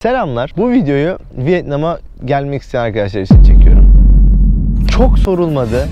Selamlar. Bu videoyu Vietnam'a gelmek isteyen arkadaşlar için çekiyorum. Çok sorulmadı.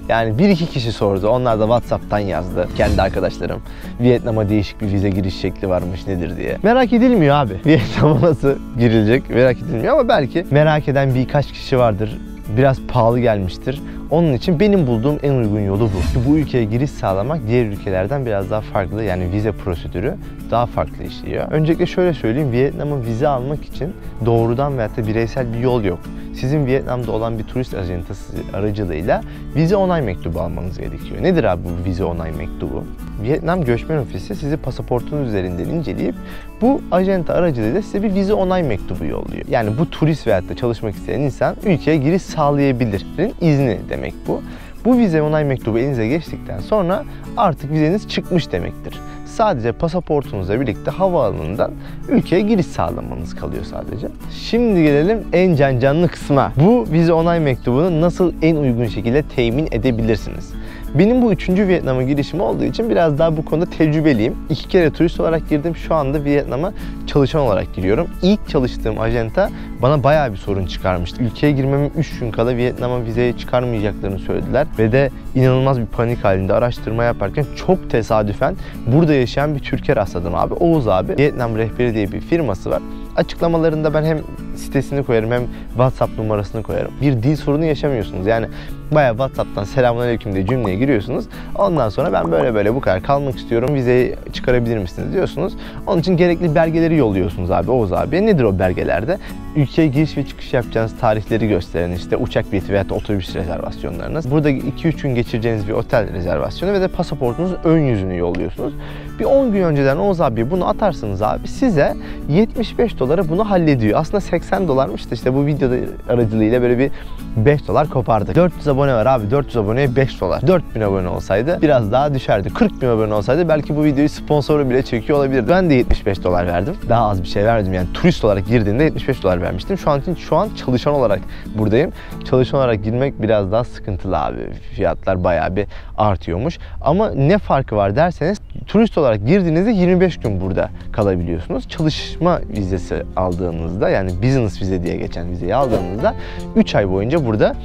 Yani 1-2 kişi sordu. Onlar da WhatsApp'tan yazdı. Kendi arkadaşlarım. Vietnam'a değişik bir vize giriş şekli varmış, nedir diye. Merak edilmiyor abi. Vietnam'a nasıl girilecek merak edilmiyor ama belki merak eden birkaç kişi vardır. Biraz pahalı gelmiştir. Onun için benim bulduğum en uygun yolu bu. Bu ülkeye giriş sağlamak diğer ülkelerden biraz daha farklı. Yani vize prosedürü daha farklı işliyor. Öncelikle şöyle söyleyeyim. Vietnam'a vize almak için doğrudan veyahut da bireysel bir yol yok. Sizin Vietnam'da olan bir turist ajantası aracılığıyla vize onay mektubu almanız gerekiyor. Nedir abi bu vize onay mektubu? Vietnam Göçmen Ofisi sizi pasaportunuz üzerinden inceleyip bu ajanta aracılığıyla size bir vize onay mektubu yolluyor. Yani bu turist veyahut da çalışmak isteyen insan ülkeye giriş sağlayabilirin izni demek bu. Bu vize onay mektubu elinize geçtikten sonra artık vizeniz çıkmış demektir. Sadece pasaportunuzla birlikte havaalanından ülkeye giriş sağlamanız kalıyor sadece. Şimdi gelelim en canlı kısma. Bu vize onay mektubunu nasıl en uygun şekilde temin edebilirsiniz? Benim bu 3. Vietnam'a girişim olduğu için biraz daha bu konuda tecrübeliyim. 2 kere turist olarak girdim. Şu anda Vietnam'a çalışan olarak giriyorum. İlk çalıştığım ajanta bana bayağı bir sorun çıkarmıştı. Ülkeye girmemin 3 gün kala Vietnam'a vizeye çıkarmayacaklarını söylediler. Ve de inanılmaz bir panik halinde araştırma yaparken çok tesadüfen burada yaşayan bir Türk'e rastladım abi. Oğuz abi. Vietnam Rehberi diye bir firması var. Açıklamalarında ben hem sitesini koyarım hem WhatsApp numarasını koyarım. Bir dil sorunu yaşamıyorsunuz. Yani bayağı WhatsApp'tan selamünaleyküm diye cümleye giriyorsunuz. Ondan sonra ben böyle bu kadar kalmak istiyorum. Vizeyi çıkarabilir misiniz diyorsunuz. Onun için gerekli belgeleri yolluyorsunuz abi Oğuz abi. Nedir o belgelerde? Ülkeye giriş ve çıkış yapacağınız tarihleri gösteren işte uçak bileti veya otobüs rezervasyonlarınız. Burada 2-3 gün geçireceğiniz bir otel rezervasyonu ve de pasaportunuzun ön yüzünü yolluyorsunuz. Bir 10 gün önceden Oğuz abi bunu atarsınız abi. Size 75 dolara bunu hallediyor. Aslında 80 dolarmış da işte bu videoda aracılığıyla böyle bir 5 dolar kopardık. 400 abone var abi. 400 aboneye 5 dolar. 4000 abone olsaydı biraz daha düşerdi. 40.000 abone olsaydı belki bu videoyu sponsoru bile çekiyor olabilirdi. Ben de 75 dolar verdim. Daha az bir şey vermedim. Yani turist olarak girdiğimde 75 dolar vermiştim. Şu an çalışan olarak buradayım. Çalışan olarak girmek biraz daha sıkıntılı abi. Fiyatlar bayağı bir artıyormuş. Ama ne farkı var derseniz turist olarak girdiğinizde 25 gün burada kalabiliyorsunuz. Çalışma vizesi aldığınızda yani business vize diye geçen vizeyi aldığınızda 3 ay boyunca burada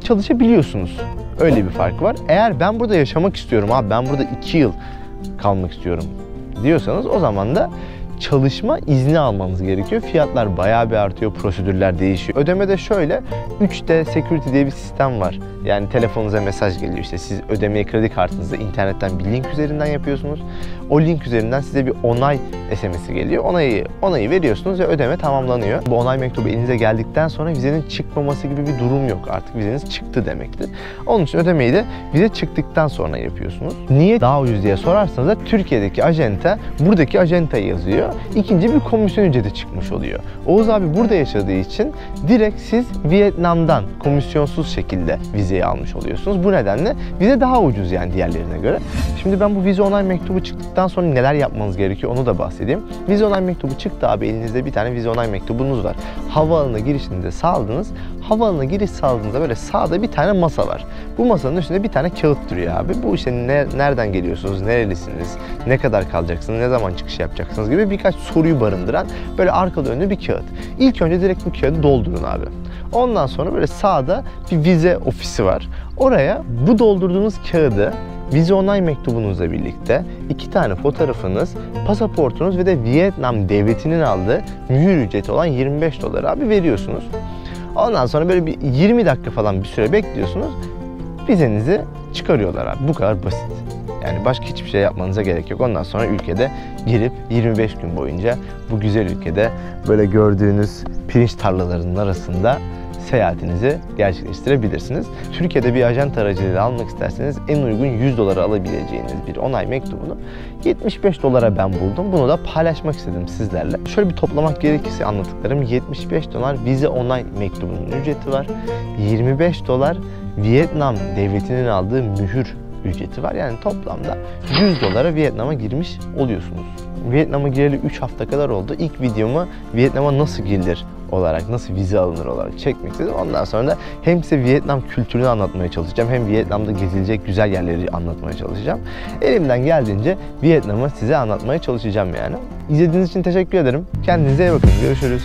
çalışabiliyorsunuz. Öyle bir fark var. Eğer ben burada yaşamak istiyorum abi, ben burada 2 yıl kalmak istiyorum diyorsanız o zaman da çalışma izni almanız gerekiyor. Fiyatlar bayağı bir artıyor, prosedürler değişiyor. Ödeme de şöyle, 3D Security diye bir sistem var. Yani telefonunuza mesaj geliyor işte siz ödemeyi kredi kartınızda internetten bir link üzerinden yapıyorsunuz. O link üzerinden size bir onay SMS'i geliyor. Onayı veriyorsunuz ve ödeme tamamlanıyor. Bu onay mektubu elinize geldikten sonra vizenin çıkmaması gibi bir durum yok. Artık vizeniz çıktı demektir. Onun için ödemeyi de vize çıktıktan sonra yapıyorsunuz. Niye daha ucuz diye sorarsanız da Türkiye'deki ajanta buradaki ajantayı yazıyor. İkinci bir komisyon ücreti çıkmış oluyor. Oğuz abi burada yaşadığı için direkt siz Vietnam'dan komisyonsuz şekilde vizeyi almış oluyorsunuz. Bu nedenle vize daha ucuz yani diğerlerine göre. Şimdi ben bu vize onay mektubu çıktıktan sonra neler yapmanız gerekiyor onu da bahsedeyim. Vize onay mektubu çıktı abi, elinizde bir tane vize onay mektubunuz var. Havaalanına girişinde sağladınız. Havaalanına giriş sağladığınızda böyle sağda bir tane masa var. Bu masanın üstünde bir tane kağıt duruyor abi. Bu işte nereden geliyorsunuz, nerelisiniz, ne kadar kalacaksınız, ne zaman çıkış yapacaksınız gibi birkaç soruyu barındıran böyle arka önlü bir kağıt. İlk önce direkt bu kağıdı doldurun abi. Ondan sonra böyle sağda bir vize ofisi var. Oraya bu doldurduğunuz kağıdı vize onay mektubunuzla birlikte 2 tane fotoğrafınız, pasaportunuz ve de Vietnam devletinin aldığı mühür ücreti olan 25 dolar abi veriyorsunuz. Ondan sonra böyle bir 20 dakika falan bir süre bekliyorsunuz. Vizenizi çıkarıyorlar abi. Bu kadar basit. Yani başka hiçbir şey yapmanıza gerek yok. Ondan sonra ülkede girip 25 gün boyunca bu güzel ülkede böyle gördüğünüz pirinç tarlalarının arasında seyahatinizi gerçekleştirebilirsiniz. Türkiye'de bir ajant aracılığıyla almak isterseniz en uygun 100 dolara alabileceğiniz bir onay mektubunu 75 dolara ben buldum. Bunu da paylaşmak istedim sizlerle. Şöyle bir toplamak gerekirse anlattıklarım 75 dolar vize onay mektubunun ücreti var. 25 dolar Vietnam devletinin aldığı mühür ücreti var. Yani toplamda 100 dolara Vietnam'a girmiş oluyorsunuz. Vietnam'a gireli 3 hafta kadar oldu. İlk videomu Vietnam'a nasıl girilir olarak, nasıl vize alınır olarak çekmek istedim. Ondan sonra da hem size Vietnam kültürünü anlatmaya çalışacağım, hem Vietnam'da gezilecek güzel yerleri anlatmaya çalışacağım. Elimden geldiğince Vietnam'ı size anlatmaya çalışacağım yani. İzlediğiniz için teşekkür ederim. Kendinize iyi bakın. Görüşürüz.